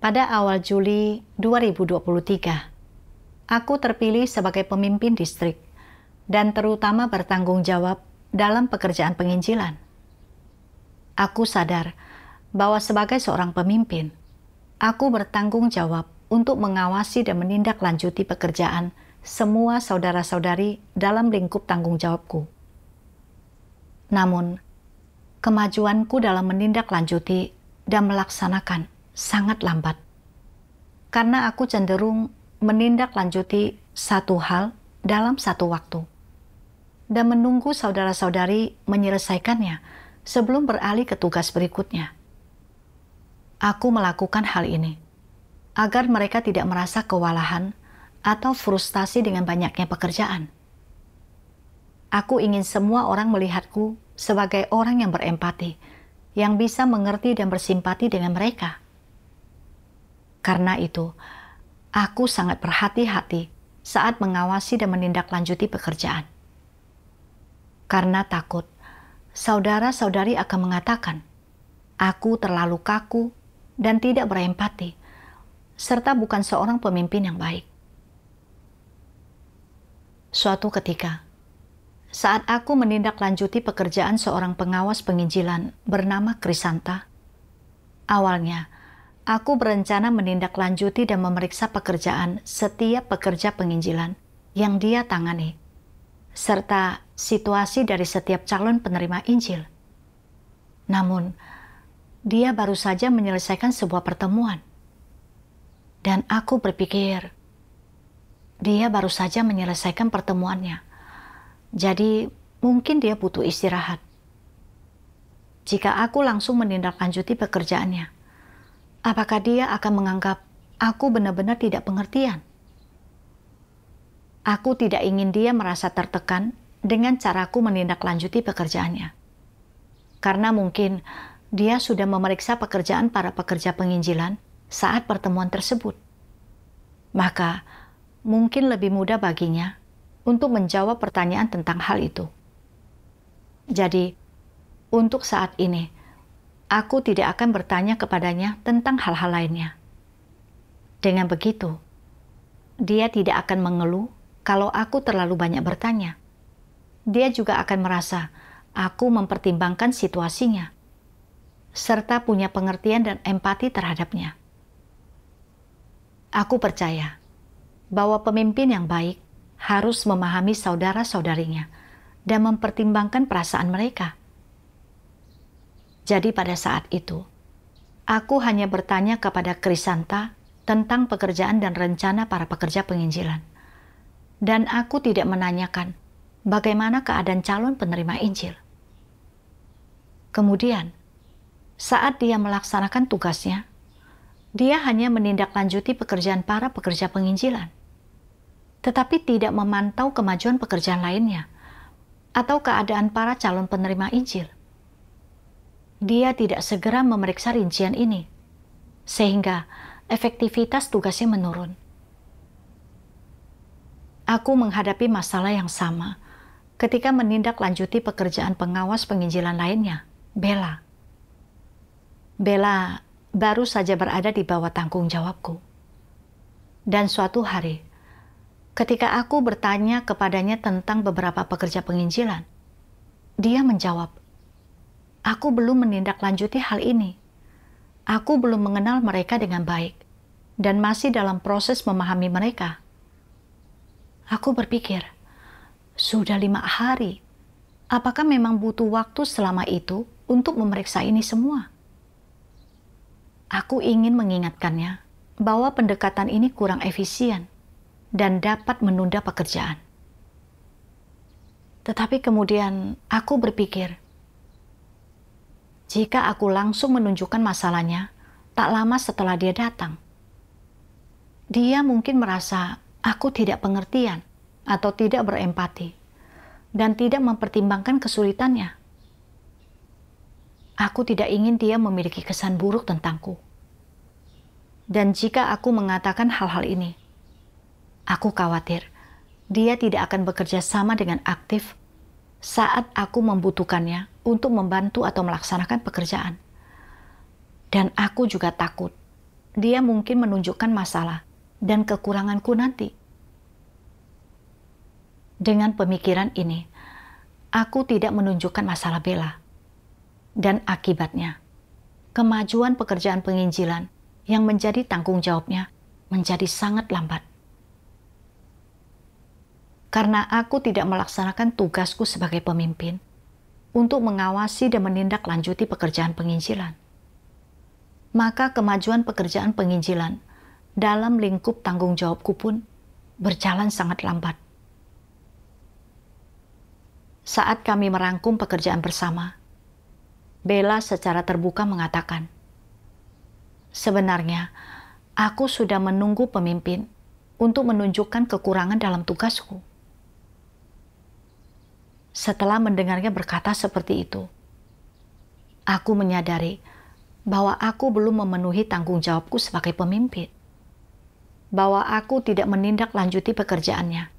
Pada awal Juli 2023, aku terpilih sebagai pemimpin distrik dan terutama bertanggung jawab dalam pekerjaan penginjilan. Aku sadar bahwa sebagai seorang pemimpin, aku bertanggung jawab untuk mengawasi dan menindaklanjuti pekerjaan semua saudara-saudari dalam lingkup tanggung jawabku. Namun, kemajuanku dalam menindaklanjuti dan melaksanakan sangat lambat. Karena aku cenderung menindaklanjuti satu hal dalam satu waktu dan menunggu saudara-saudari menyelesaikannya sebelum beralih ke tugas berikutnya. Aku melakukan hal ini agar mereka tidak merasa kewalahan atau frustasi dengan banyaknya pekerjaan. Aku ingin semua orang melihatku sebagai orang yang berempati, yang bisa mengerti dan bersimpati dengan mereka. Karena itu, aku sangat berhati-hati saat mengawasi dan menindaklanjuti pekerjaan. Karena takut, saudara-saudari akan mengatakan, aku terlalu kaku dan tidak berempati, serta bukan seorang pemimpin yang baik. Suatu ketika, saat aku menindaklanjuti pekerjaan seorang pengawas penginjilan bernama Krisanta, awalnya aku berencana menindaklanjuti dan memeriksa pekerjaan setiap pekerja penginjilan yang dia tangani, serta situasi dari setiap calon penerima Injil. Namun, dia baru saja menyelesaikan sebuah pertemuan. Dan aku berpikir, dia baru saja menyelesaikan pertemuannya. Jadi, mungkin dia butuh istirahat. Jika aku langsung menindaklanjuti pekerjaannya, apakah dia akan menganggap aku benar-benar tidak pengertian? Aku tidak ingin dia merasa tertekan dengan caraku menindaklanjuti pekerjaannya. Karena mungkin dia sudah memeriksa pekerjaan para pekerja penginjilan saat pertemuan tersebut. Maka, mungkin lebih mudah baginya untuk menjawab pertanyaan tentang hal itu. Jadi, untuk saat ini, aku tidak akan bertanya kepadanya tentang hal-hal lainnya. Dengan begitu, dia tidak akan mengeluh kalau aku terlalu banyak bertanya. Dia juga akan merasa aku mempertimbangkan situasinya, serta punya pengertian dan empati terhadapnya. Aku percaya bahwa pemimpin yang baik harus memahami saudara-saudarinya dan mempertimbangkan perasaan mereka. Jadi pada saat itu, aku hanya bertanya kepada Krisanta tentang pekerjaan dan rencana para pekerja penginjilan. Dan aku tidak menanyakan bagaimana keadaan calon penerima Injil. Kemudian, saat dia melaksanakan tugasnya, dia hanya menindaklanjuti pekerjaan para pekerja penginjilan, tetapi tidak memantau kemajuan pekerjaan lainnya atau keadaan para calon penerima Injil. Dia tidak segera memeriksa rincian ini, sehingga efektivitas tugasnya menurun. Aku menghadapi masalah yang sama ketika menindaklanjuti pekerjaan pengawas penginjilan lainnya, Bella. Bella baru saja berada di bawah tanggung jawabku. Dan suatu hari, ketika aku bertanya kepadanya tentang beberapa pekerja penginjilan, dia menjawab, aku belum menindaklanjuti hal ini. Aku belum mengenal mereka dengan baik dan masih dalam proses memahami mereka. Aku berpikir, sudah 5 hari, apakah memang butuh waktu selama itu untuk memeriksa ini semua? Aku ingin mengingatkannya bahwa pendekatan ini kurang efisien dan dapat menunda pekerjaan. Tetapi kemudian aku berpikir, jika aku langsung menunjukkan masalahnya, tak lama setelah dia datang, dia mungkin merasa aku tidak pengertian atau tidak berempati dan tidak mempertimbangkan kesulitannya. Aku tidak ingin dia memiliki kesan buruk tentangku. Dan jika aku mengatakan hal-hal ini, aku khawatir dia tidak akan bekerja sama dengan aktif saat aku membutuhkannya untuk membantu atau melaksanakan pekerjaan. Dan aku juga takut dia mungkin menunjukkan masalah dan kekuranganku nanti. Dengan pemikiran ini, aku tidak menunjukkan masalah Bella. Dan akibatnya, kemajuan pekerjaan penginjilan yang menjadi tanggung jawabnya menjadi sangat lambat. Karena aku tidak melaksanakan tugasku sebagai pemimpin untuk mengawasi dan menindaklanjuti pekerjaan penginjilan, maka kemajuan pekerjaan penginjilan dalam lingkup tanggung jawabku pun berjalan sangat lambat. Saat kami merangkum pekerjaan bersama, Bella secara terbuka mengatakan, "Sebenarnya, aku sudah menunggu pemimpin untuk menunjukkan kekurangan dalam tugasku." Setelah mendengarnya berkata seperti itu, aku menyadari bahwa aku belum memenuhi tanggung jawabku sebagai pemimpin, bahwa aku tidak menindaklanjuti pekerjaannya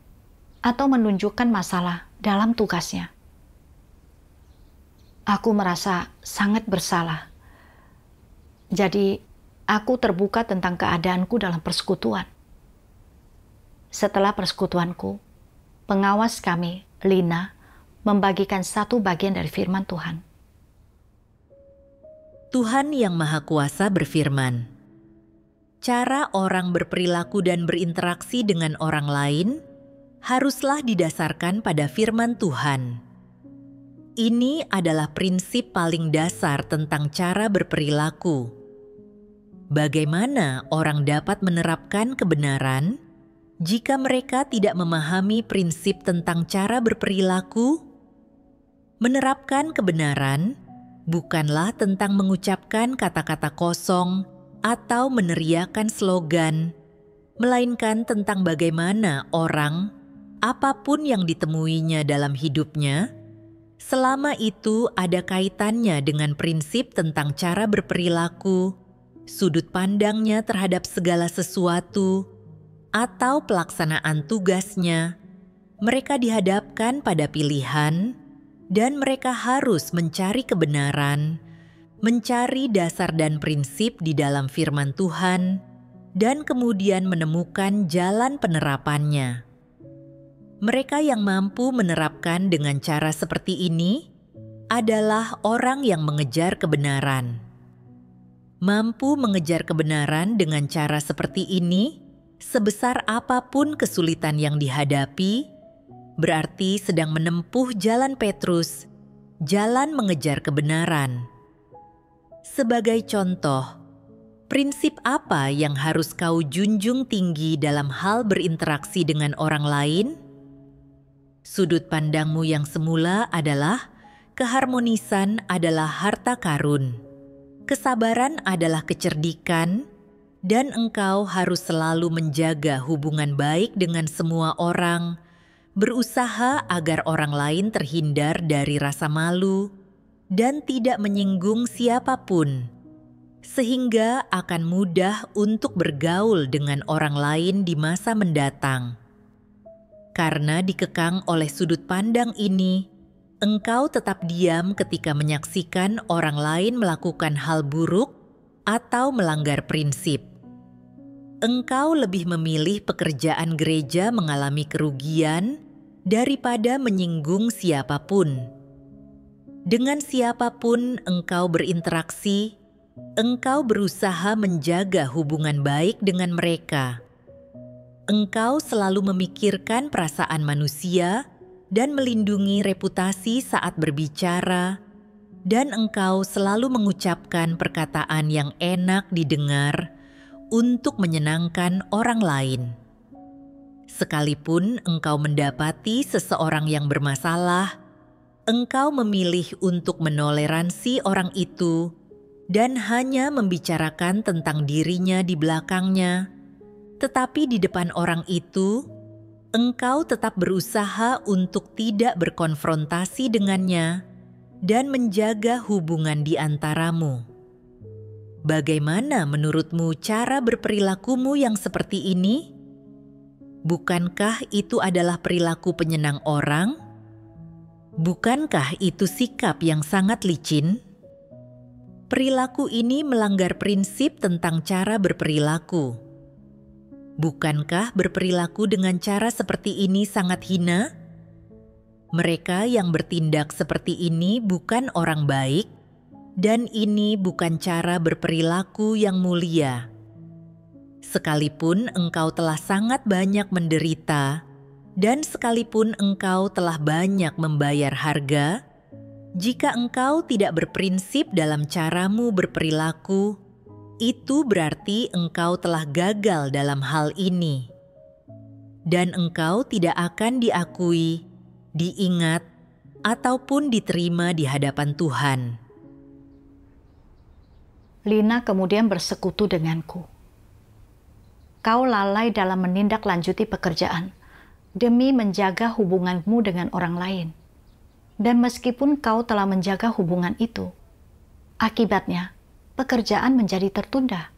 atau menunjukkan masalah dalam tugasnya. Aku merasa sangat bersalah. Jadi, aku terbuka tentang keadaanku dalam persekutuan. Setelah persekutuanku, pengawas kami, Lina, membagikan satu bagian dari firman Tuhan. Tuhan Yang Maha Kuasa berfirman, cara orang berperilaku dan berinteraksi dengan orang lain haruslah didasarkan pada firman Tuhan. Ini adalah prinsip paling dasar tentang cara berperilaku. Bagaimana orang dapat menerapkan kebenaran jika mereka tidak memahami prinsip tentang cara berperilaku? Menerapkan kebenaran bukanlah tentang mengucapkan kata-kata kosong atau meneriakan slogan, melainkan tentang bagaimana orang, apapun yang ditemuinya dalam hidupnya, selama itu ada kaitannya dengan prinsip tentang cara berperilaku, sudut pandangnya terhadap segala sesuatu, atau pelaksanaan tugasnya, mereka dihadapkan pada pilihan, dan mereka harus mencari kebenaran, mencari dasar dan prinsip di dalam firman Tuhan, dan kemudian menemukan jalan penerapannya. Mereka yang mampu menerapkan dengan cara seperti ini adalah orang yang mengejar kebenaran. Mampu mengejar kebenaran dengan cara seperti ini, sebesar apapun kesulitan yang dihadapi, berarti sedang menempuh jalan Petrus, jalan mengejar kebenaran. Sebagai contoh, prinsip apa yang harus kau junjung tinggi dalam hal berinteraksi dengan orang lain? Sudut pandangmu yang semula adalah keharmonisan adalah harta karun, kesabaran adalah kecerdikan, dan engkau harus selalu menjaga hubungan baik dengan semua orang, berusaha agar orang lain terhindar dari rasa malu dan tidak menyinggung siapapun, sehingga akan mudah untuk bergaul dengan orang lain di masa mendatang. Karena dikekang oleh sudut pandang ini, engkau tetap diam ketika menyaksikan orang lain melakukan hal buruk atau melanggar prinsip. Engkau lebih memilih pekerjaan gereja mengalami kerugian daripada menyinggung siapapun. Dengan siapapun engkau berinteraksi, engkau berusaha menjaga hubungan baik dengan mereka. Engkau selalu memikirkan perasaan manusia dan melindungi reputasi saat berbicara, dan engkau selalu mengucapkan perkataan yang enak didengar untuk menyenangkan orang lain. Sekalipun engkau mendapati seseorang yang bermasalah, engkau memilih untuk menoleransi orang itu dan hanya membicarakan tentang dirinya di belakangnya. Tetapi di depan orang itu, engkau tetap berusaha untuk tidak berkonfrontasi dengannya dan menjaga hubungan di antaramu. Bagaimana menurutmu cara berperilakumu yang seperti ini? Bukankah itu adalah perilaku penyenang orang? Bukankah itu sikap yang sangat licin? perilaku ini melanggar prinsip tentang cara berperilaku. Bukankah berperilaku dengan cara seperti ini sangat hina? Mereka yang bertindak seperti ini bukan orang baik, dan ini bukan cara berperilaku yang mulia. Sekalipun engkau telah sangat banyak menderita, dan sekalipun engkau telah banyak membayar harga, jika engkau tidak berprinsip dalam caramu berperilaku, itu berarti engkau telah gagal dalam hal ini. Dan engkau tidak akan diakui, diingat, ataupun diterima di hadapan Tuhan. Lina kemudian bersekutu denganku. Kau lalai dalam menindaklanjuti pekerjaan demi menjaga hubunganmu dengan orang lain. Dan meskipun kau telah menjaga hubungan itu, akibatnya pekerjaan menjadi tertunda.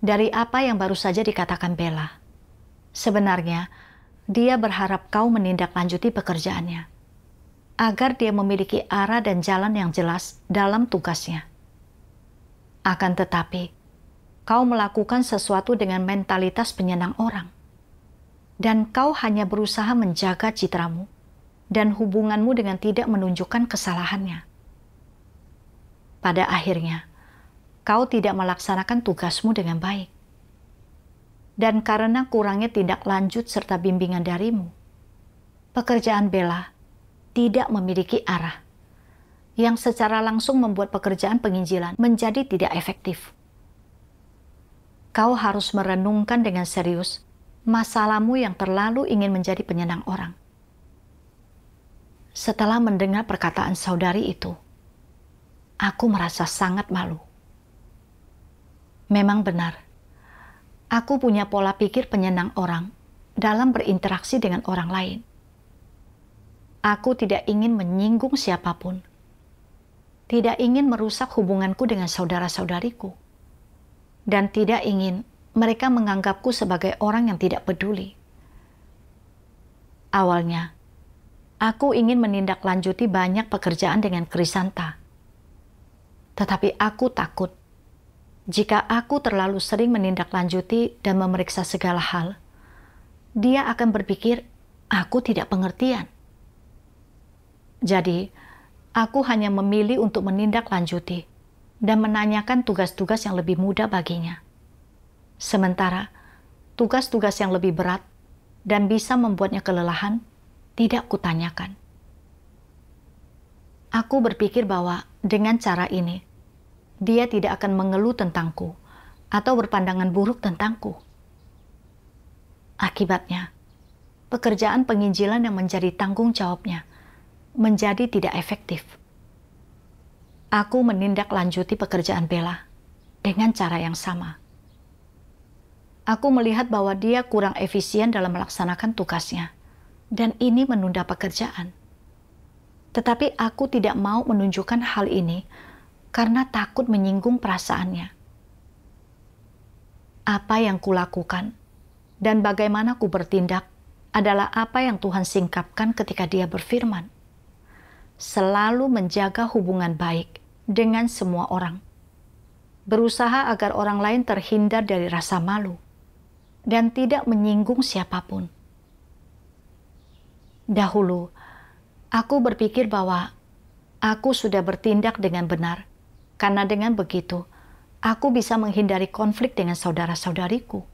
Dari apa yang baru saja dikatakan Bella, sebenarnya dia berharap kau menindaklanjuti pekerjaannya, agar dia memiliki arah dan jalan yang jelas dalam tugasnya. Akan tetapi, kau melakukan sesuatu dengan mentalitas penyenang orang, dan kau hanya berusaha menjaga citramu dan hubunganmu dengan tidak menunjukkan kesalahannya. Pada akhirnya, kau tidak melaksanakan tugasmu dengan baik. Dan karena kurangnya tindak lanjut serta bimbingan darimu, pekerjaan Bella tidak memiliki arah, yang secara langsung membuat pekerjaan penginjilan menjadi tidak efektif. Kau harus merenungkan dengan serius masalahmu yang terlalu ingin menjadi penyenang orang. Setelah mendengar perkataan saudari itu, aku merasa sangat malu. Memang benar, aku punya pola pikir penyenang orang dalam berinteraksi dengan orang lain. Aku tidak ingin menyinggung siapapun, tidak ingin merusak hubunganku dengan saudara-saudariku, dan tidak ingin mereka menganggapku sebagai orang yang tidak peduli. Awalnya, aku ingin menindaklanjuti banyak pekerjaan dengan Krisanta. Tetapi aku takut, jika aku terlalu sering menindaklanjuti dan memeriksa segala hal, dia akan berpikir aku tidak pengertian. Jadi, aku hanya memilih untuk menindaklanjuti dan menanyakan tugas-tugas yang lebih mudah baginya. Sementara, tugas-tugas yang lebih berat dan bisa membuatnya kelelahan, tidak kutanyakan. Aku berpikir bahwa dengan cara ini, dia tidak akan mengeluh tentangku atau berpandangan buruk tentangku. Akibatnya, pekerjaan penginjilan yang menjadi tanggung jawabnya menjadi tidak efektif. Aku menindaklanjuti pekerjaan Bella dengan cara yang sama. Aku melihat bahwa dia kurang efisien dalam melaksanakan tugasnya, dan ini menunda pekerjaan. Tetapi aku tidak mau menunjukkan hal ini karena takut menyinggung perasaannya. Apa yang kulakukan dan bagaimana ku bertindak adalah apa yang Tuhan singkapkan ketika Dia berfirman. Selalu menjaga hubungan baik dengan semua orang. Berusaha agar orang lain terhindar dari rasa malu dan tidak menyinggung siapapun. Dahulu, aku berpikir bahwa aku sudah bertindak dengan benar, karena dengan begitu, aku bisa menghindari konflik dengan saudara-saudariku.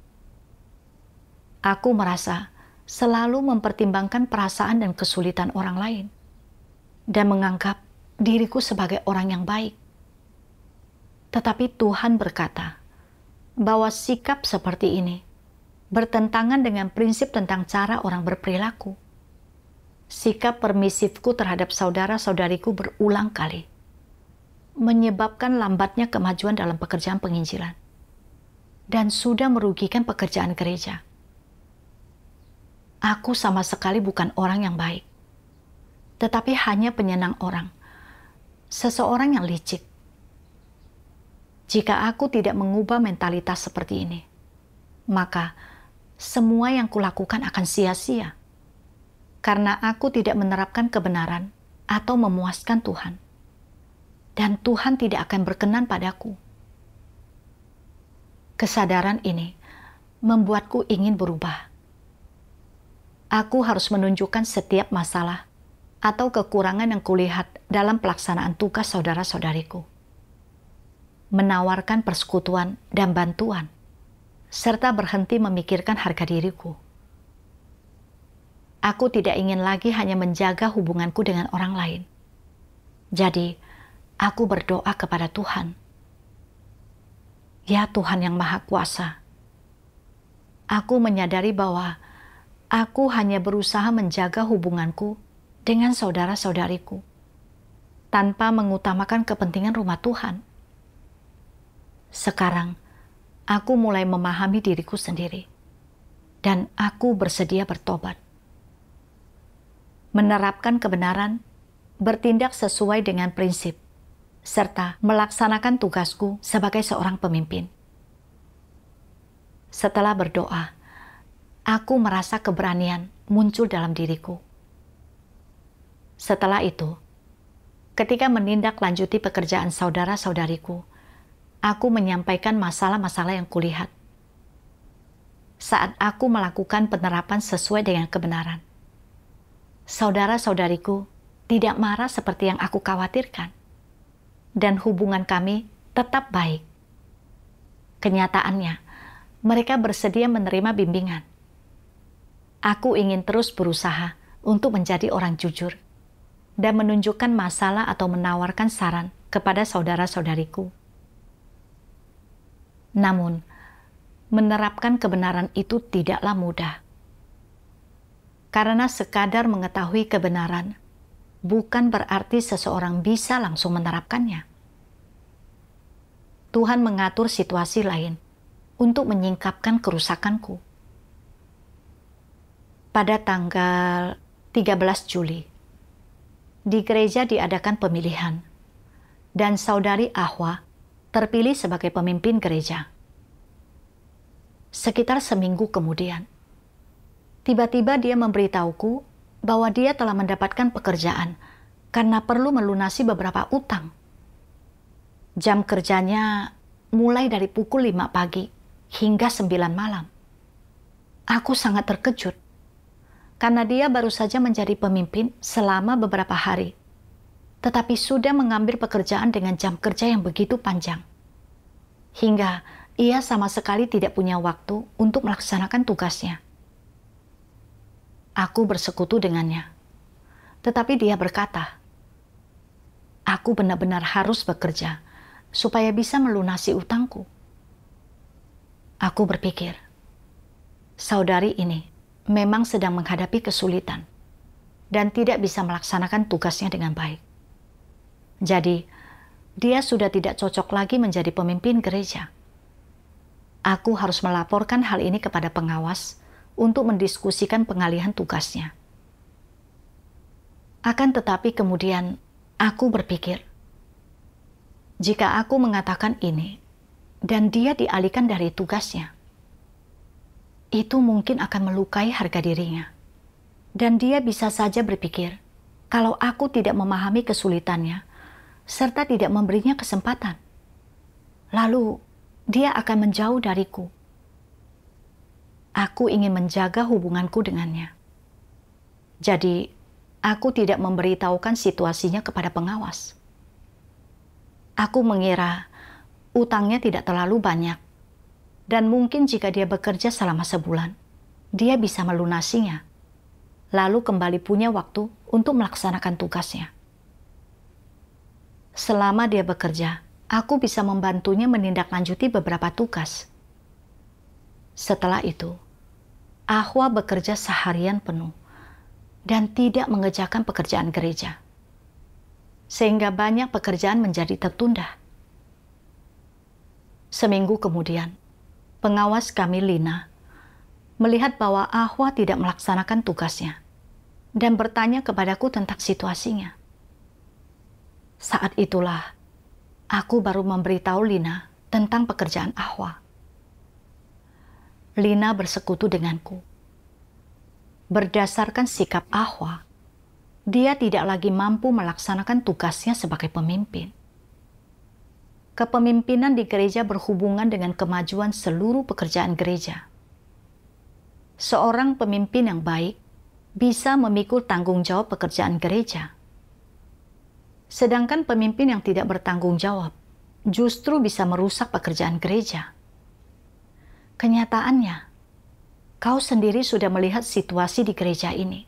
Aku merasa selalu mempertimbangkan perasaan dan kesulitan orang lain, dan menganggap diriku sebagai orang yang baik. Tetapi Tuhan berkata bahwa sikap seperti ini bertentangan dengan prinsip tentang cara orang berperilaku. Sikap permisifku terhadap saudara-saudariku berulang kali menyebabkan lambatnya kemajuan dalam pekerjaan penginjilan dan sudah merugikan pekerjaan gereja. Aku sama sekali bukan orang yang baik, tetapi hanya penyenang orang, seseorang yang licik. Jika aku tidak mengubah mentalitas seperti ini, maka semua yang kulakukan akan sia-sia, karena aku tidak menerapkan kebenaran atau memuaskan Tuhan. dan Tuhan tidak akan berkenan padaku. Kesadaran ini membuatku ingin berubah. Aku harus menunjukkan setiap masalah atau kekurangan yang kulihat dalam pelaksanaan tugas saudara-saudariku, menawarkan persekutuan dan bantuan, serta berhenti memikirkan harga diriku. Aku tidak ingin lagi hanya menjaga hubunganku dengan orang lain. Jadi, aku berdoa kepada Tuhan. Ya Tuhan yang Maha Kuasa, aku menyadari bahwa aku hanya berusaha menjaga hubunganku dengan saudara-saudariku, tanpa mengutamakan kepentingan rumah Tuhan. Sekarang, aku mulai memahami diriku sendiri, dan aku bersedia bertobat. Menerapkan kebenaran, bertindak sesuai dengan prinsip, serta melaksanakan tugasku sebagai seorang pemimpin. Setelah berdoa, aku merasa keberanian muncul dalam diriku. Setelah itu, ketika menindaklanjuti pekerjaan saudara-saudariku, aku menyampaikan masalah-masalah yang kulihat. Saat aku melakukan penerapan sesuai dengan kebenaran, saudara-saudariku tidak marah seperti yang aku khawatirkan, dan hubungan kami tetap baik. Kenyataannya, mereka bersedia menerima bimbingan. Aku ingin terus berusaha untuk menjadi orang jujur dan menunjukkan masalah atau menawarkan saran kepada saudara-saudariku. Namun, menerapkan kebenaran itu tidaklah mudah. Karena sekadar mengetahui kebenaran bukan berarti seseorang bisa langsung menerapkannya. Tuhan mengatur situasi lain untuk menyingkapkan kerusakanku. Pada tanggal 13 Juli, di gereja diadakan pemilihan, dan saudari Ahwa terpilih sebagai pemimpin gereja. Sekitar seminggu kemudian, tiba-tiba dia memberitahuku bahwa dia telah mendapatkan pekerjaan karena perlu melunasi beberapa utang. Jam kerjanya mulai dari pukul 5 pagi hingga 9 malam. Aku sangat terkejut karena dia baru saja menjadi pemimpin selama beberapa hari, tetapi sudah mengambil pekerjaan dengan jam kerja yang begitu panjang, hingga ia sama sekali tidak punya waktu untuk melaksanakan tugasnya. Aku bersekutu dengannya, tetapi dia berkata, "Aku benar-benar harus bekerja supaya bisa melunasi utangku." Aku berpikir, saudari ini memang sedang menghadapi kesulitan dan tidak bisa melaksanakan tugasnya dengan baik. Jadi, dia sudah tidak cocok lagi menjadi pemimpin gereja. Aku harus melaporkan hal ini kepada pengawas untuk mendiskusikan pengalihan tugasnya. Akan tetapi kemudian aku berpikir, jika aku mengatakan ini dan dia dialihkan dari tugasnya, itu mungkin akan melukai harga dirinya. Dan dia bisa saja berpikir, kalau aku tidak memahami kesulitannya, serta tidak memberinya kesempatan, lalu dia akan menjauh dariku. Aku ingin menjaga hubunganku dengannya. Jadi, aku tidak memberitahukan situasinya kepada pengawas. Aku mengira utangnya tidak terlalu banyak, dan mungkin jika dia bekerja selama sebulan, dia bisa melunasinya, lalu kembali punya waktu untuk melaksanakan tugasnya. Selama dia bekerja, aku bisa membantunya menindaklanjuti beberapa tugas. Setelah itu, Ahwa bekerja seharian penuh dan tidak mengerjakan pekerjaan gereja, sehingga banyak pekerjaan menjadi tertunda. Seminggu kemudian, pengawas kami Lina melihat bahwa Ahwa tidak melaksanakan tugasnya dan bertanya kepadaku tentang situasinya. Saat itulah aku baru memberitahu Lina tentang pekerjaan Ahwa. Lina bersekutu denganku. Berdasarkan sikap Ahwa, dia tidak lagi mampu melaksanakan tugasnya sebagai pemimpin. kepemimpinan di gereja berhubungan dengan kemajuan seluruh pekerjaan gereja. Seorang pemimpin yang baik bisa memikul tanggung jawab pekerjaan gereja. Sedangkan pemimpin yang tidak bertanggung jawab justru bisa merusak pekerjaan gereja. Kenyataannya, kau sendiri sudah melihat situasi di gereja ini.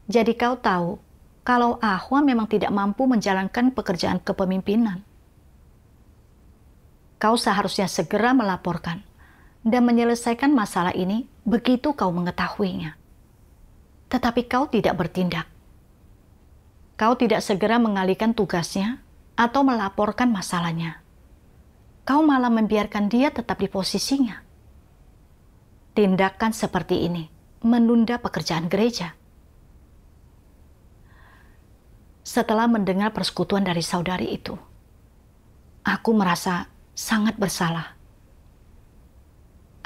Jadi kau tahu kalau Ahwa memang tidak mampu menjalankan pekerjaan kepemimpinan. Kau seharusnya segera melaporkan dan menyelesaikan masalah ini begitu kau mengetahuinya. Tetapi kau tidak bertindak. Kau tidak segera mengalihkan tugasnya atau melaporkan masalahnya. Kau malah membiarkan dia tetap di posisinya. Tindakan seperti ini menunda pekerjaan gereja. Setelah mendengar persekutuan dari saudari itu, aku merasa sangat bersalah.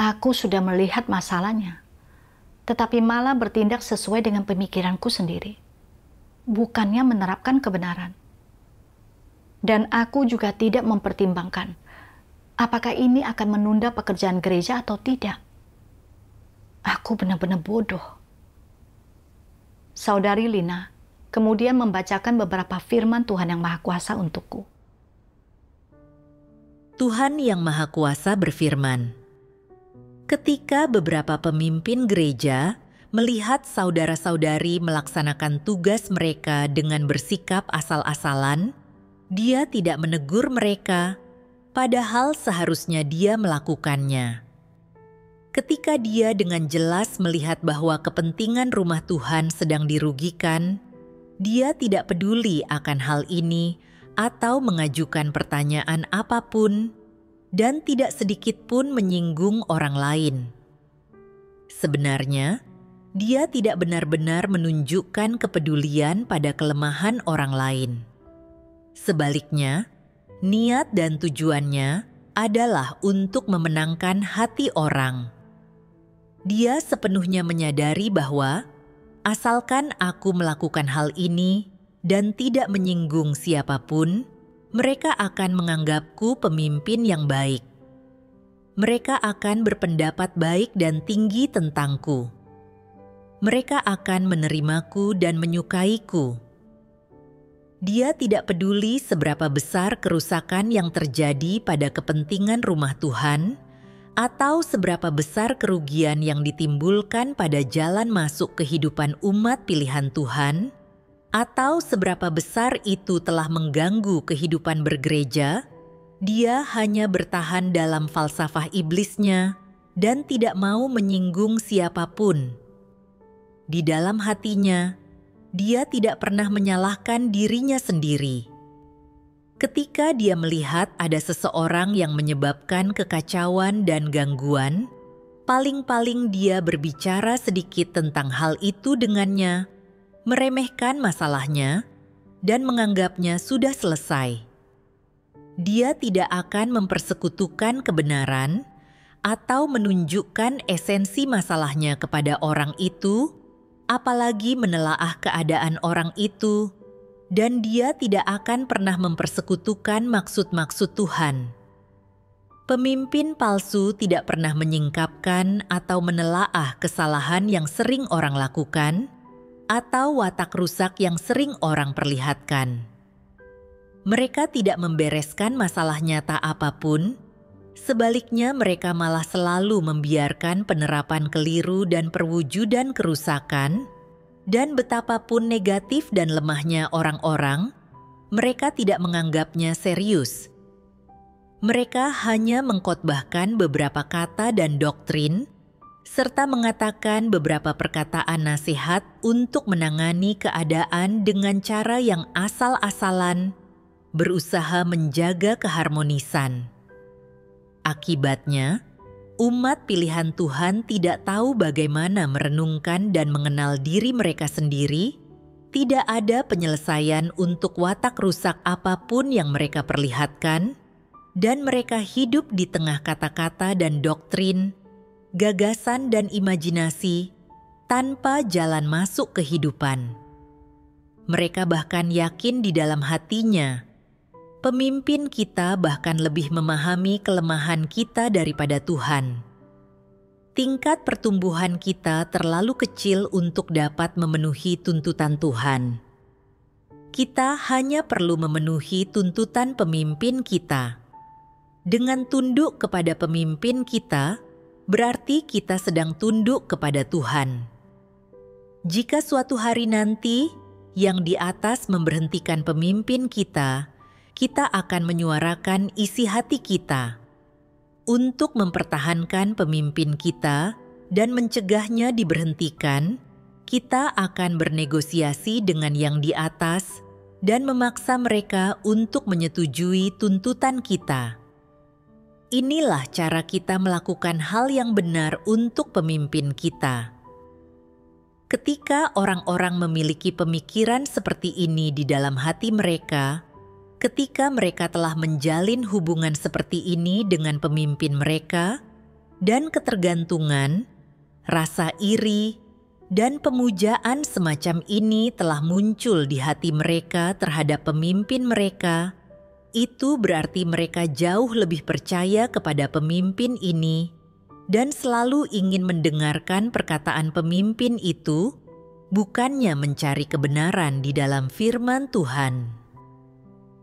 Aku sudah melihat masalahnya, tetapi malah bertindak sesuai dengan pemikiranku sendiri, bukannya menerapkan kebenaran. Dan aku juga tidak mempertimbangkan apakah ini akan menunda pekerjaan gereja atau tidak. Aku benar-benar bodoh. Saudari Lina kemudian membacakan beberapa firman Tuhan yang Maha Kuasa untukku. Tuhan yang Maha Kuasa berfirman, ketika beberapa pemimpin gereja melihat saudara-saudari melaksanakan tugas mereka dengan bersikap asal-asalan, dia tidak menegur mereka, padahal seharusnya dia melakukannya. Ketika dia dengan jelas melihat bahwa kepentingan rumah Tuhan sedang dirugikan, dia tidak peduli akan hal ini atau mengajukan pertanyaan apapun, dan tidak sedikit pun menyinggung orang lain. Sebenarnya, dia tidak benar-benar menunjukkan kepedulian pada kelemahan orang lain. Sebaliknya, niat dan tujuannya adalah untuk memenangkan hati orang. Dia sepenuhnya menyadari bahwa asalkan aku melakukan hal ini dan tidak menyinggung siapapun, mereka akan menganggapku pemimpin yang baik. Mereka akan berpendapat baik dan tinggi tentangku. Mereka akan menerimaku dan menyukaiku. Dia tidak peduli seberapa besar kerusakan yang terjadi pada kepentingan rumah Tuhan, atau seberapa besar kerugian yang ditimbulkan pada jalan masuk kehidupan umat pilihan Tuhan, atau seberapa besar itu telah mengganggu kehidupan bergereja. Dia hanya bertahan dalam falsafah iblisnya dan tidak mau menyinggung siapapun. Di dalam hatinya, dia tidak pernah menyalahkan dirinya sendiri. Ketika dia melihat ada seseorang yang menyebabkan kekacauan dan gangguan, paling-paling dia berbicara sedikit tentang hal itu dengannya, meremehkan masalahnya, dan menganggapnya sudah selesai. Dia tidak akan mempersekutukan kebenaran atau menunjukkan esensi masalahnya kepada orang itu, apalagi menelaah keadaan orang itu, dan dia tidak akan pernah mempersekutukan maksud-maksud Tuhan. Pemimpin palsu tidak pernah menyingkapkan atau menelaah kesalahan yang sering orang lakukan, atau watak rusak yang sering orang perlihatkan. Mereka tidak membereskan masalah nyata apapun, sebaliknya mereka malah selalu membiarkan penerapan keliru dan perwujudan kerusakan, dan betapapun negatif dan lemahnya orang-orang, mereka tidak menganggapnya serius. Mereka hanya mengkhotbahkan beberapa kata dan doktrin, serta mengatakan beberapa perkataan nasihat untuk menangani keadaan dengan cara yang asal-asalan, berusaha menjaga keharmonisan. Akibatnya, umat pilihan Tuhan tidak tahu bagaimana merenungkan dan mengenal diri mereka sendiri. Tidak ada penyelesaian untuk watak rusak apapun yang mereka perlihatkan, dan mereka hidup di tengah kata-kata dan doktrin, gagasan dan imajinasi, tanpa jalan masuk kehidupan. Mereka bahkan yakin di dalam hatinya Pemimpin kita bahkan lebih memahami kelemahan kita daripada Tuhan. Tingkat pertumbuhan kita terlalu kecil untuk dapat memenuhi tuntutan Tuhan. Kita hanya perlu memenuhi tuntutan pemimpin kita. Dengan tunduk kepada pemimpin kita, berarti kita sedang tunduk kepada Tuhan. Jika suatu hari nanti yang di atas memberhentikan pemimpin kita, kita akan menyuarakan isi hati kita untuk mempertahankan pemimpin kita dan mencegahnya diberhentikan. Kita akan bernegosiasi dengan yang di atas dan memaksa mereka untuk menyetujui tuntutan kita. Inilah cara kita melakukan hal yang benar untuk pemimpin kita. Ketika orang-orang memiliki pemikiran seperti ini di dalam hati mereka, ketika mereka telah menjalin hubungan seperti ini dengan pemimpin mereka, dan ketergantungan, rasa iri, dan pemujaan semacam ini telah muncul di hati mereka terhadap pemimpin mereka, itu berarti mereka jauh lebih percaya kepada pemimpin ini dan selalu ingin mendengarkan perkataan pemimpin itu, bukannya mencari kebenaran di dalam firman Tuhan.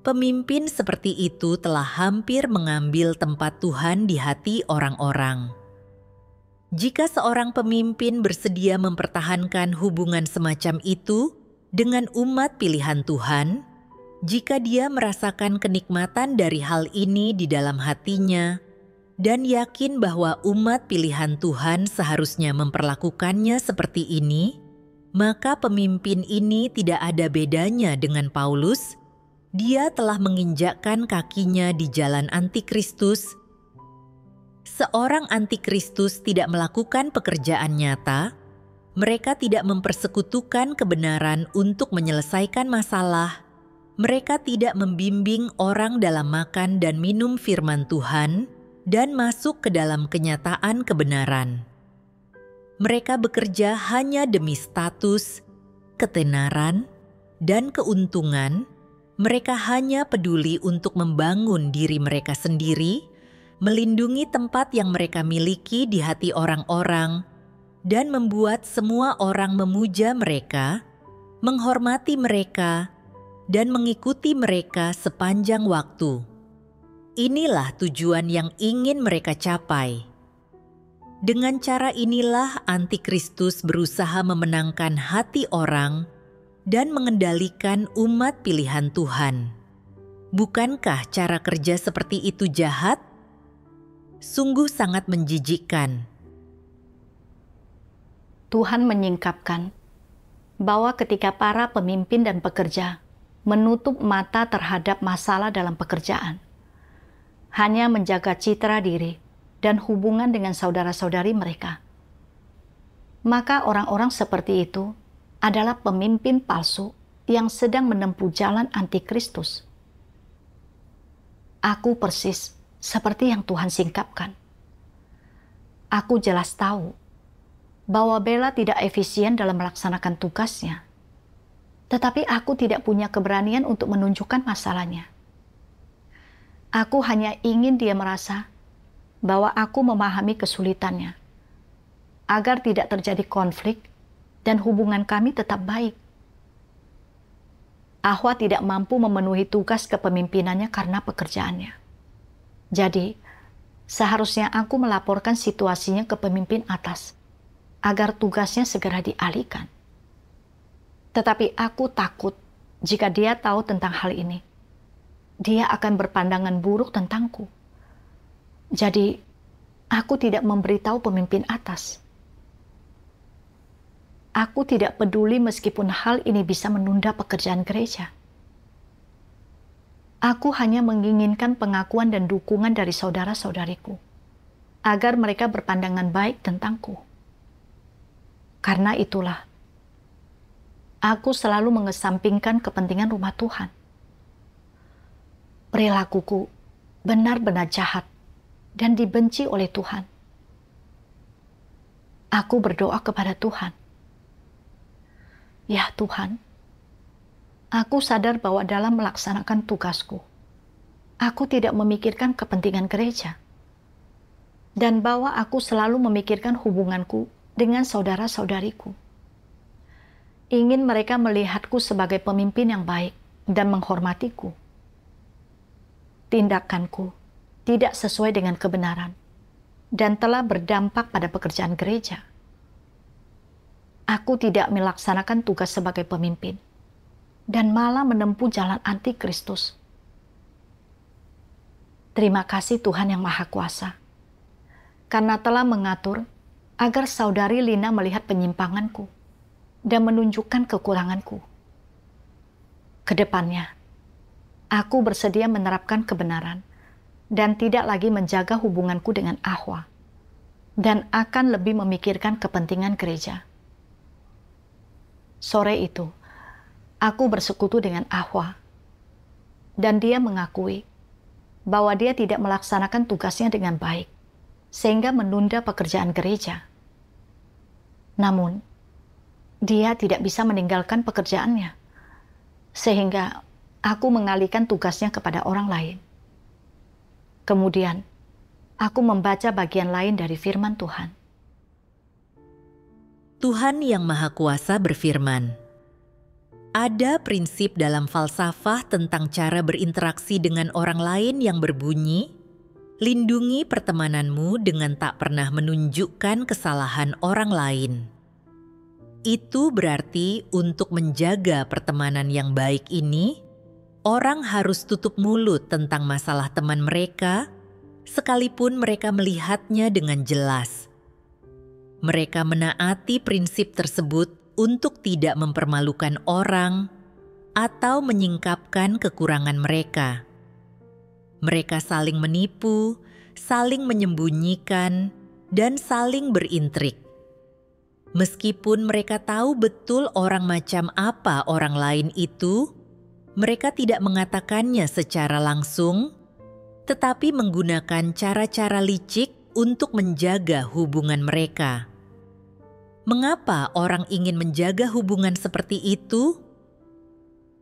Pemimpin seperti itu telah hampir mengambil tempat Tuhan di hati orang-orang. Jika seorang pemimpin bersedia mempertahankan hubungan semacam itu dengan umat pilihan Tuhan, jika dia merasakan kenikmatan dari hal ini di dalam hatinya, dan yakin bahwa umat pilihan Tuhan seharusnya memperlakukannya seperti ini, maka pemimpin ini tidak ada bedanya dengan Paulus. Dia telah menginjakkan kakinya di jalan antikristus. Seorang antikristus tidak melakukan pekerjaan nyata. Mereka tidak mempersekutukan kebenaran untuk menyelesaikan masalah. Mereka tidak membimbing orang dalam makan dan minum firman Tuhan dan masuk ke dalam kenyataan kebenaran. Mereka bekerja hanya demi status, ketenaran, dan keuntungan. Mereka hanya peduli untuk membangun diri mereka sendiri, melindungi tempat yang mereka miliki di hati orang-orang, dan membuat semua orang memuja mereka, menghormati mereka, dan mengikuti mereka sepanjang waktu. Inilah tujuan yang ingin mereka capai. Dengan cara inilah antikristus berusaha memenangkan hati orang dan mengendalikan umat pilihan Tuhan. Bukankah cara kerja seperti itu jahat? Sungguh sangat menjijikkan. Tuhan menyingkapkan bahwa ketika para pemimpin dan pekerja menutup mata terhadap masalah dalam pekerjaan, hanya menjaga citra diri dan hubungan dengan saudara-saudari mereka, maka orang-orang seperti itu adalah pemimpin palsu yang sedang menempuh jalan antikristus. Aku persis seperti yang Tuhan singkapkan. Aku jelas tahu bahwa Bella tidak efisien dalam melaksanakan tugasnya, tetapi aku tidak punya keberanian untuk menunjukkan masalahnya. Aku hanya ingin dia merasa bahwa aku memahami kesulitannya, agar tidak terjadi konflik dan hubungan kami tetap baik. Ahwa tidak mampu memenuhi tugas kepemimpinannya karena pekerjaannya. Jadi, seharusnya aku melaporkan situasinya ke pemimpin atas, agar tugasnya segera dialihkan. Tetapi aku takut jika dia tahu tentang hal ini, dia akan berpandangan buruk tentangku. Jadi, aku tidak memberitahu pemimpin atas. Aku tidak peduli meskipun hal ini bisa menunda pekerjaan gereja. Aku hanya menginginkan pengakuan dan dukungan dari saudara-saudariku, agar mereka berpandangan baik tentangku. Karena itulah, aku selalu mengesampingkan kepentingan rumah Tuhan. Perilakuku benar-benar jahat dan dibenci oleh Tuhan. Aku berdoa kepada Tuhan. Ya Tuhan, aku sadar bahwa dalam melaksanakan tugasku, aku tidak memikirkan kepentingan gereja. Dan bahwa aku selalu memikirkan hubunganku dengan saudara-saudariku. Ingin mereka melihatku sebagai pemimpin yang baik dan menghormatiku. Tindakanku tidak sesuai dengan kebenaran dan telah berdampak pada pekerjaan gereja. Aku tidak melaksanakan tugas sebagai pemimpin dan malah menempuh jalan anti-Kristus. Terima kasih Tuhan yang Maha Kuasa, karena telah mengatur agar saudari Lina melihat penyimpanganku dan menunjukkan kekuranganku. Kedepannya, aku bersedia menerapkan kebenaran dan tidak lagi menjaga hubunganku dengan Ahwa, dan akan lebih memikirkan kepentingan gereja. Sore itu, aku bersekutu dengan Ahwa, dan dia mengakui bahwa dia tidak melaksanakan tugasnya dengan baik, sehingga menunda pekerjaan gereja. Namun, dia tidak bisa meninggalkan pekerjaannya, sehingga aku mengalihkan tugasnya kepada orang lain. Kemudian, aku membaca bagian lain dari firman Tuhan. Tuhan yang Maha Kuasa berfirman, ada prinsip dalam falsafah tentang cara berinteraksi dengan orang lain yang berbunyi, lindungi pertemananmu dengan tak pernah menunjukkan kesalahan orang lain. Itu berarti untuk menjaga pertemanan yang baik ini, orang harus tutup mulut tentang masalah teman mereka, sekalipun mereka melihatnya dengan jelas. Mereka menaati prinsip tersebut untuk tidak mempermalukan orang atau menyingkapkan kekurangan mereka. Mereka saling menipu, saling menyembunyikan, dan saling berintrik. Meskipun mereka tahu betul orang macam apa orang lain itu, mereka tidak mengatakannya secara langsung, tetapi menggunakan cara-cara licik untuk menjaga hubungan mereka. Mengapa orang ingin menjaga hubungan seperti itu?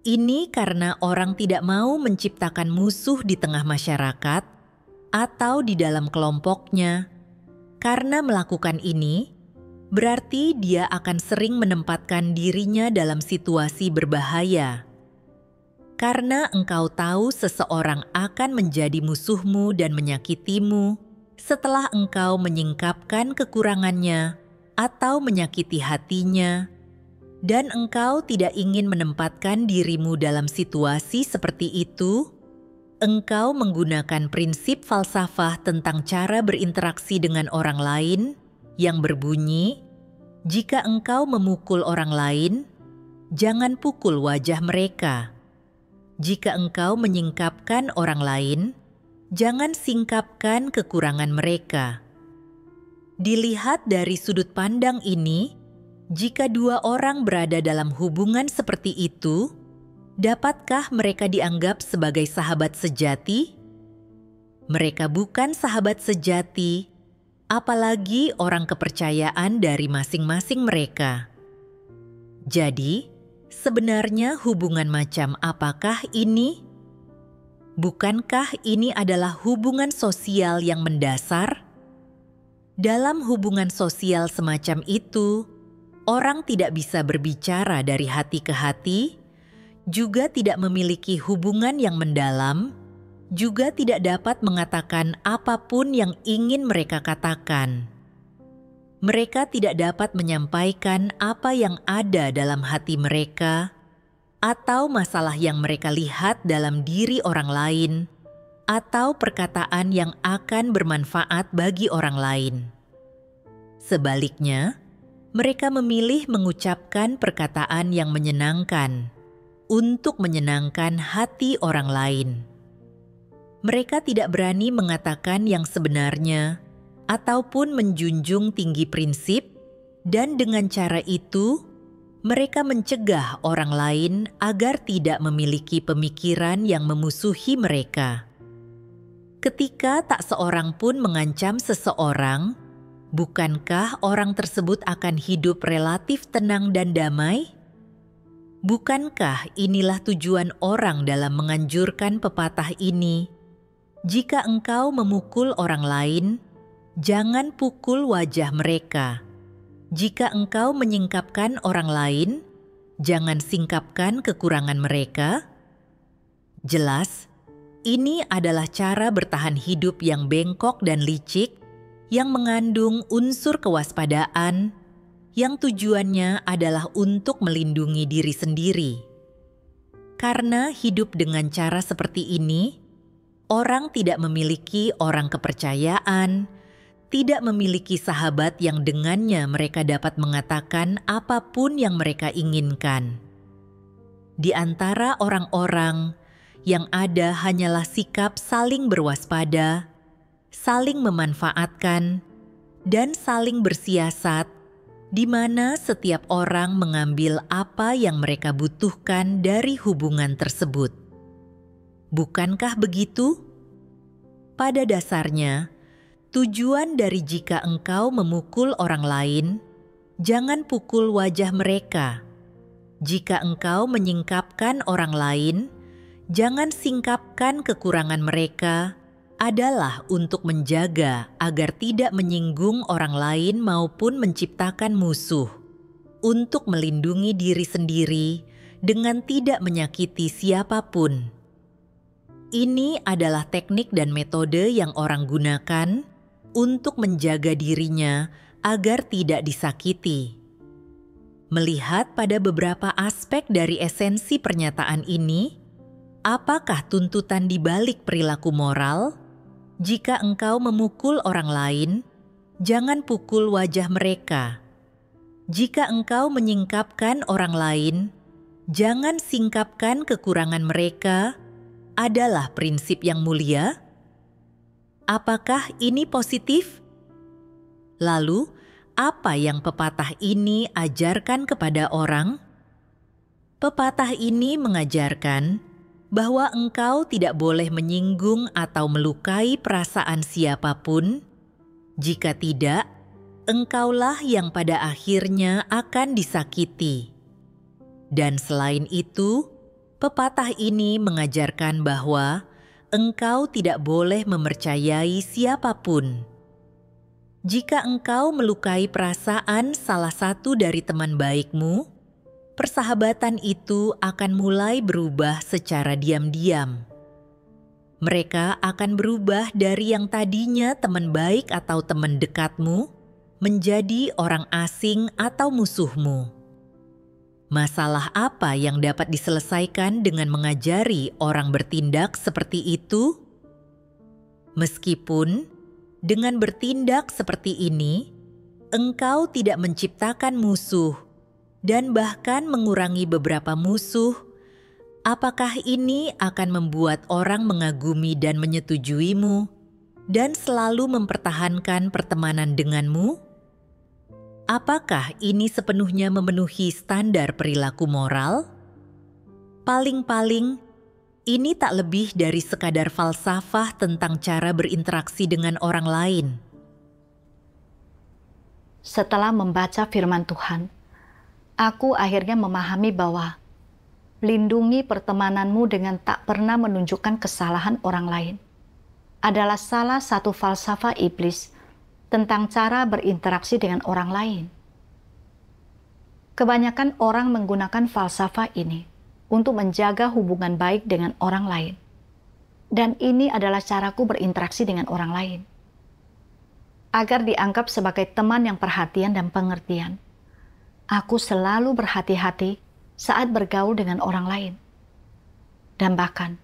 Ini karena orang tidak mau menciptakan musuh di tengah masyarakat atau di dalam kelompoknya. Karena melakukan ini, berarti dia akan sering menempatkan dirinya dalam situasi berbahaya. Karena engkau tahu seseorang akan menjadi musuhmu dan menyakitimu setelah engkau menyingkapkan kekurangannya atau menyakiti hatinya, dan engkau tidak ingin menempatkan dirimu dalam situasi seperti itu, engkau menggunakan prinsip falsafah tentang cara berinteraksi dengan orang lain yang berbunyi, jika engkau memukul orang lain, jangan pukul wajah mereka. Jika engkau menyingkapkan orang lain, jangan singkapkan kekurangan mereka. Dilihat dari sudut pandang ini, jika dua orang berada dalam hubungan seperti itu, dapatkah mereka dianggap sebagai sahabat sejati? Mereka bukan sahabat sejati, apalagi orang kepercayaan dari masing-masing mereka. Jadi, sebenarnya hubungan macam apakah ini? Bukankah ini adalah hubungan sosial yang mendasar? Dalam hubungan sosial semacam itu, orang tidak bisa berbicara dari hati ke hati, juga tidak memiliki hubungan yang mendalam, juga tidak dapat mengatakan apapun yang ingin mereka katakan. Mereka tidak dapat menyampaikan apa yang ada dalam hati mereka, atau masalah yang mereka lihat dalam diri orang lain, atau perkataan yang akan bermanfaat bagi orang lain. Sebaliknya, mereka memilih mengucapkan perkataan yang menyenangkan untuk menyenangkan hati orang lain. Mereka tidak berani mengatakan yang sebenarnya ataupun menjunjung tinggi prinsip, dan dengan cara itu, mereka mencegah orang lain agar tidak memiliki pemikiran yang memusuhi mereka. Ketika tak seorang pun mengancam seseorang, bukankah orang tersebut akan hidup relatif tenang dan damai? Bukankah inilah tujuan orang dalam menganjurkan pepatah ini Jika engkau memukul orang lain, jangan pukul wajah mereka. Jika engkau menyingkapkan orang lain, jangan singkapkan kekurangan mereka. Jelas, ini adalah cara bertahan hidup yang bengkok dan licik, yang mengandung unsur kewaspadaan, yang tujuannya adalah untuk melindungi diri sendiri. Karena hidup dengan cara seperti ini, orang tidak memiliki orang kepercayaan, tidak memiliki sahabat yang dengannya mereka dapat mengatakan apapun yang mereka inginkan. Di antara orang-orang, yang ada hanyalah sikap saling berwaspada, saling memanfaatkan, dan saling bersiasat, di mana setiap orang mengambil apa yang mereka butuhkan dari hubungan tersebut. Bukankah begitu? Pada dasarnya, tujuan dari jika engkau memukul orang lain, jangan pukul wajah mereka. Jika engkau menyingkapkan orang lain, jangan singkapkan kekurangan mereka, adalah untuk menjaga agar tidak menyinggung orang lain maupun menciptakan musuh, untuk melindungi diri sendiri dengan tidak menyakiti siapapun. Ini adalah teknik dan metode yang orang gunakan untuk menjaga dirinya agar tidak disakiti. Melihat pada beberapa aspek dari esensi pernyataan ini, apakah tuntutan di balik perilaku moral? Jika engkau memukul orang lain, jangan pukul wajah mereka. Jika engkau menyingkapkan orang lain, jangan singkapkan kekurangan mereka, adalah prinsip yang mulia? Apakah ini positif? Lalu, apa yang pepatah ini ajarkan kepada orang? Pepatah ini mengajarkan bahwa engkau tidak boleh menyinggung atau melukai perasaan siapapun. Jika tidak, engkaulah yang pada akhirnya akan disakiti. Dan selain itu, pepatah ini mengajarkan bahwa engkau tidak boleh mempercayai siapapun. Jika engkau melukai perasaan salah satu dari teman baikmu, persahabatan itu akan mulai berubah secara diam-diam. Mereka akan berubah dari yang tadinya teman baik atau teman dekatmu menjadi orang asing atau musuhmu. Masalah apa yang dapat diselesaikan dengan mengajari orang bertindak seperti itu? Meskipun dengan bertindak seperti ini, engkau tidak menciptakan musuh dan bahkan mengurangi beberapa musuh, apakah ini akan membuat orang mengagumi dan menyetujuimu dan selalu mempertahankan pertemanan denganmu? Apakah ini sepenuhnya memenuhi standar perilaku moral? Paling-paling, ini tak lebih dari sekadar falsafah tentang cara berinteraksi dengan orang lain. Setelah membaca firman Tuhan, aku akhirnya memahami bahwa lindungi pertemananmu dengan tak pernah menunjukkan kesalahan orang lain adalah salah satu falsafah iblis tentang cara berinteraksi dengan orang lain. Kebanyakan orang menggunakan falsafah ini untuk menjaga hubungan baik dengan orang lain. Dan ini adalah caraku berinteraksi dengan orang lain. Agar dianggap sebagai teman yang perhatian dan pengertian, aku selalu berhati-hati saat bergaul dengan orang lain. Dan bahkan,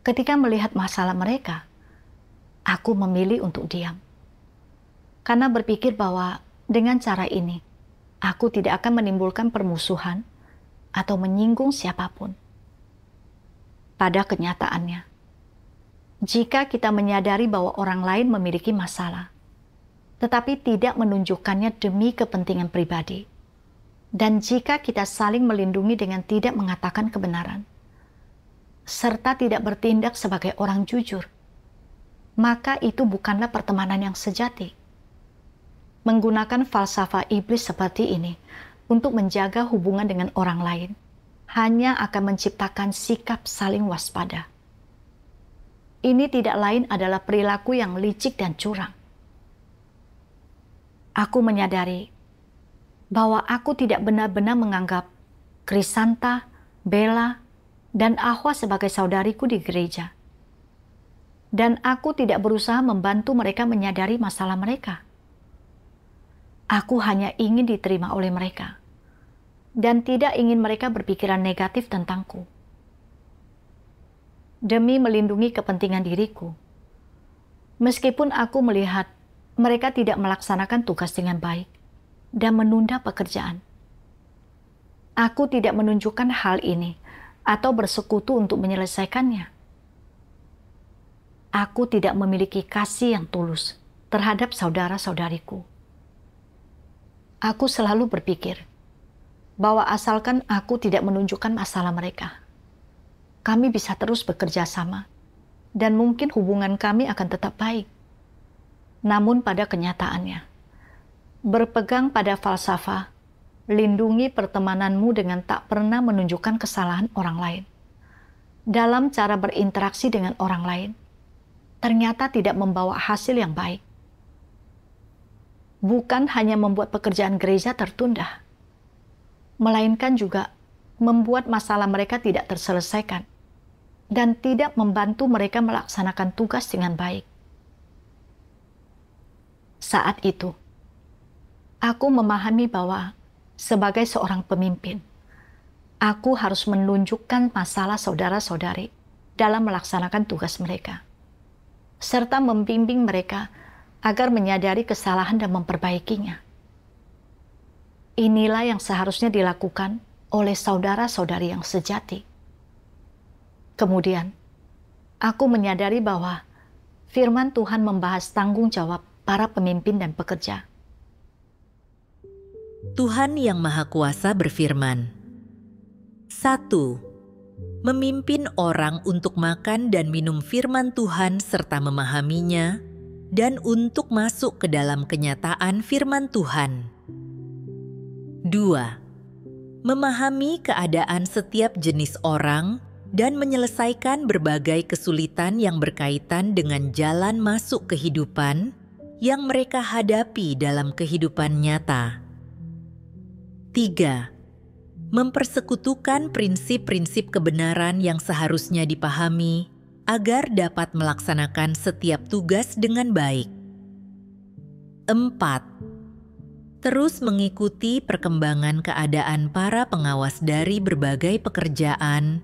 ketika melihat masalah mereka, aku memilih untuk diam. Karena berpikir bahwa dengan cara ini, aku tidak akan menimbulkan permusuhan atau menyinggung siapapun. Pada kenyataannya, jika kita menyadari bahwa orang lain memiliki masalah, tetapi tidak menunjukkannya demi kepentingan pribadi, dan jika kita saling melindungi dengan tidak mengatakan kebenaran, serta tidak bertindak sebagai orang jujur, maka itu bukanlah pertemanan yang sejati. Menggunakan falsafah iblis seperti ini untuk menjaga hubungan dengan orang lain hanya akan menciptakan sikap saling waspada. ini tidak lain adalah perilaku yang licik dan curang. Aku menyadari bahwa aku tidak benar-benar menganggap Krisanta, Bella, dan Ahwa sebagai saudariku di gereja. Dan aku tidak berusaha membantu mereka menyadari masalah mereka. Aku hanya ingin diterima oleh mereka dan tidak ingin mereka berpikiran negatif tentangku. Demi melindungi kepentingan diriku, meskipun aku melihat mereka tidak melaksanakan tugas dengan baik dan menunda pekerjaan, aku tidak menunjukkan hal ini atau bersekutu untuk menyelesaikannya. Aku tidak memiliki kasih yang tulus terhadap saudara-saudariku. Aku selalu berpikir bahwa asalkan aku tidak menunjukkan masalah mereka, kami bisa terus bekerja sama dan mungkin hubungan kami akan tetap baik. Namun pada kenyataannya, berpegang pada falsafah, lindungi pertemananmu dengan tak pernah menunjukkan kesalahan orang lain dalam cara berinteraksi dengan orang lain, ternyata tidak membawa hasil yang baik. Bukan hanya membuat pekerjaan gereja tertunda, melainkan juga membuat masalah mereka tidak terselesaikan dan tidak membantu mereka melaksanakan tugas dengan baik. Saat itu, aku memahami bahwa sebagai seorang pemimpin, aku harus menunjukkan masalah saudara-saudari dalam melaksanakan tugas mereka, serta membimbing mereka agar menyadari kesalahan dan memperbaikinya. Inilah yang seharusnya dilakukan oleh saudara-saudari yang sejati. Kemudian, aku menyadari bahwa firman Tuhan membahas tanggung jawab para pemimpin dan pekerja. Tuhan Yang Maha Kuasa berfirman, 1. Memimpin orang untuk makan dan minum firman Tuhan serta memahaminya, dan untuk masuk ke dalam kenyataan firman Tuhan. 2. Memahami keadaan setiap jenis orang dan menyelesaikan berbagai kesulitan yang berkaitan dengan jalan masuk kehidupan yang mereka hadapi dalam kehidupan nyata. 3. Mempersekutukan prinsip-prinsip kebenaran yang seharusnya dipahami agar dapat melaksanakan setiap tugas dengan baik. 4. Terus mengikuti perkembangan keadaan para pengawas dari berbagai pekerjaan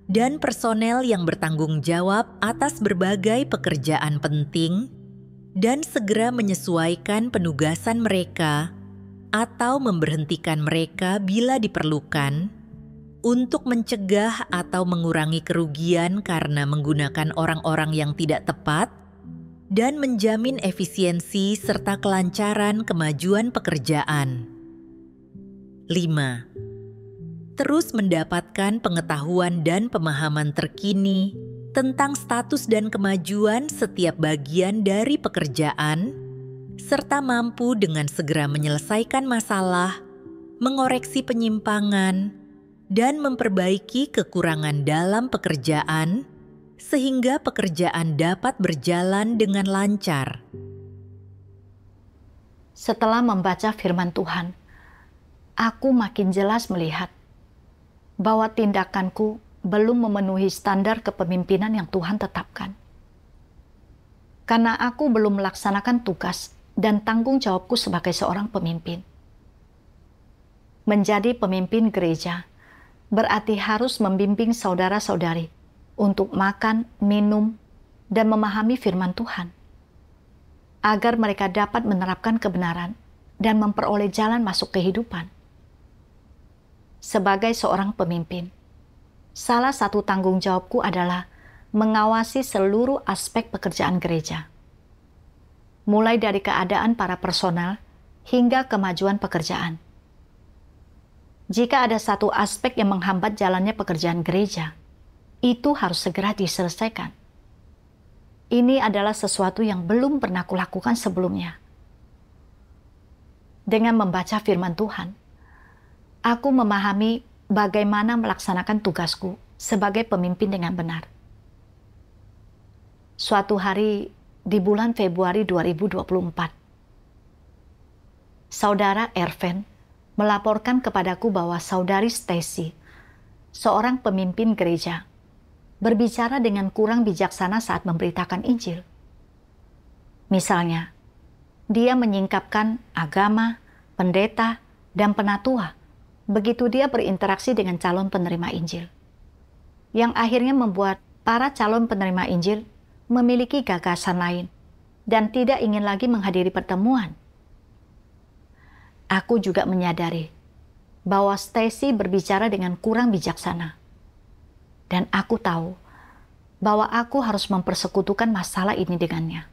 dan personel yang bertanggung jawab atas berbagai pekerjaan penting dan segera menyesuaikan penugasan mereka atau memberhentikan mereka bila diperlukan untuk mencegah atau mengurangi kerugian karena menggunakan orang-orang yang tidak tepat dan menjamin efisiensi serta kelancaran kemajuan pekerjaan. 5. Terus mendapatkan pengetahuan dan pemahaman terkini tentang status dan kemajuan setiap bagian dari pekerjaan, serta mampu dengan segera menyelesaikan masalah, mengoreksi penyimpangan, dan memperbaiki kekurangan dalam pekerjaan, sehingga pekerjaan dapat berjalan dengan lancar. Setelah membaca firman Tuhan, aku makin jelas melihat bahwa tindakanku belum memenuhi standar kepemimpinan yang Tuhan tetapkan. Karena aku belum melaksanakan tugas dan tanggung jawabku sebagai seorang pemimpin. Menjadi pemimpin gereja berarti harus membimbing saudara-saudari untuk makan, minum, dan memahami firman Tuhan, agar mereka dapat menerapkan kebenaran dan memperoleh jalan masuk kehidupan. Sebagai seorang pemimpin, salah satu tanggung jawabku adalah mengawasi seluruh aspek pekerjaan gereja, mulai dari keadaan para personel hingga kemajuan pekerjaan. Jika ada satu aspek yang menghambat jalannya pekerjaan gereja, itu harus segera diselesaikan. Ini adalah sesuatu yang belum pernah kulakukan sebelumnya. Dengan membaca firman Tuhan, aku memahami bagaimana melaksanakan tugasku sebagai pemimpin dengan benar. suatu hari di bulan Februari 2024. Saudara Erven melaporkan kepadaku bahwa saudari Stacy, seorang pemimpin gereja, berbicara dengan kurang bijaksana saat memberitakan Injil. Misalnya, dia menyingkapkan agama, pendeta, dan penatua begitu dia berinteraksi dengan calon penerima Injil, yang akhirnya membuat para calon penerima Injil memiliki gagasan lain dan tidak ingin lagi menghadiri pertemuan. Aku juga menyadari bahwa Stacy berbicara dengan kurang bijaksana. Dan aku tahu bahwa aku harus mempersekutukan masalah ini dengannya.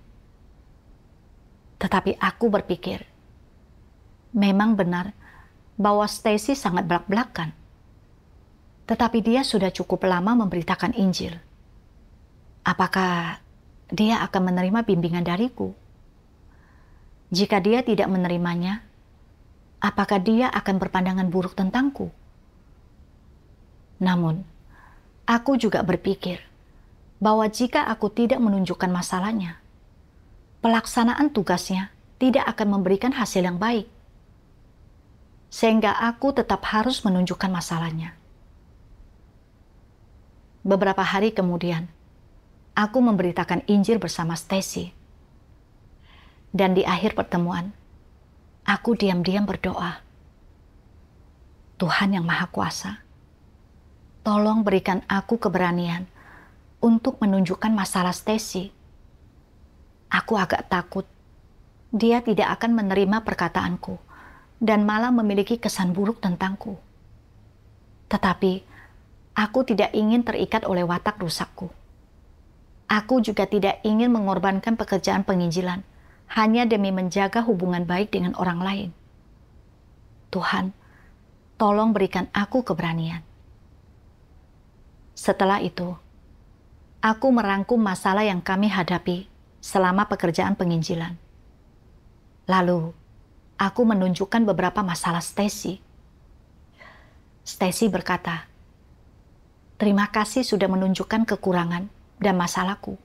Tetapi aku berpikir, memang benar bahwa Stacy sangat belak-belakan. Tetapi dia sudah cukup lama memberitakan Injil. Apakah dia akan menerima bimbingan dariku? Jika dia tidak menerimanya, apakah dia akan berpandangan buruk tentangku? Namun, aku juga berpikir bahwa jika aku tidak menunjukkan masalahnya, pelaksanaan tugasnya tidak akan memberikan hasil yang baik. Sehingga aku tetap harus menunjukkan masalahnya. Beberapa hari kemudian, aku memberitakan Injil bersama Stacy. Dan di akhir pertemuan, aku diam-diam berdoa. Tuhan yang Maha Kuasa, tolong berikan aku keberanian untuk menunjukkan masalah Stacy. Aku agak takut dia tidak akan menerima perkataanku dan malah memiliki kesan buruk tentangku. Tetapi aku tidak ingin terikat oleh watak rusakku. Aku juga tidak ingin mengorbankan pekerjaan penginjilan hanya demi menjaga hubungan baik dengan orang lain. Tuhan, tolong berikan aku keberanian. Setelah itu, aku merangkum masalah yang kami hadapi selama pekerjaan penginjilan. Lalu, aku menunjukkan beberapa masalah Stacy. Stacy berkata, "Terima kasih sudah menunjukkan kekurangan dan masalahku.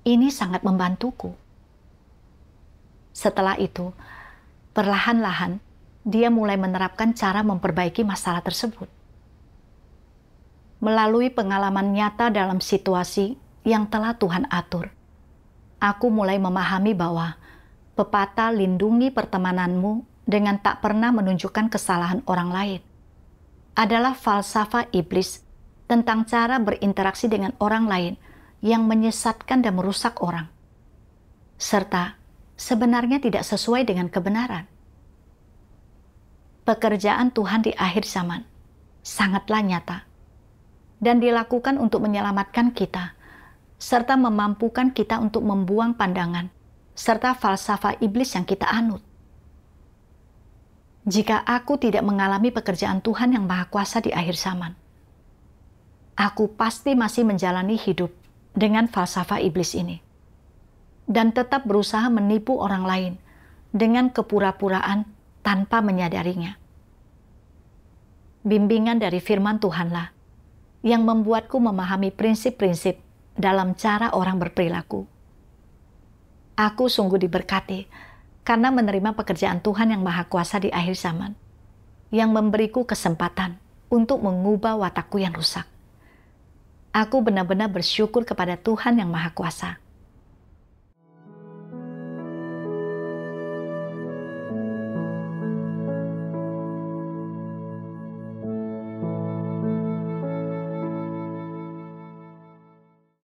Ini sangat membantuku." Setelah itu, perlahan-lahan dia mulai menerapkan cara memperbaiki masalah tersebut. Melalui pengalaman nyata dalam situasi yang telah Tuhan atur, aku mulai memahami bahwa pepatah lindungi pertemananmu dengan tak pernah menunjukkan kesalahan orang lain adalah falsafah iblis tentang cara berinteraksi dengan orang lain yang menyesatkan dan merusak orang, serta sebenarnya tidak sesuai dengan kebenaran. Pekerjaan Tuhan di akhir zaman sangatlah nyata dan dilakukan untuk menyelamatkan kita, serta memampukan kita untuk membuang pandangan serta falsafah iblis yang kita anut. Jika aku tidak mengalami pekerjaan Tuhan yang Maha Kuasa di akhir zaman, aku pasti masih menjalani hidup dengan falsafah iblis ini dan tetap berusaha menipu orang lain dengan kepura-puraan tanpa menyadarinya. Bimbingan dari firman Tuhanlah yang membuatku memahami prinsip-prinsip dalam cara orang berperilaku. Aku sungguh diberkati karena menerima pekerjaan Tuhan yang Maha Kuasa di akhir zaman, yang memberiku kesempatan untuk mengubah watakku yang rusak. Aku benar-benar bersyukur kepada Tuhan yang Maha Kuasa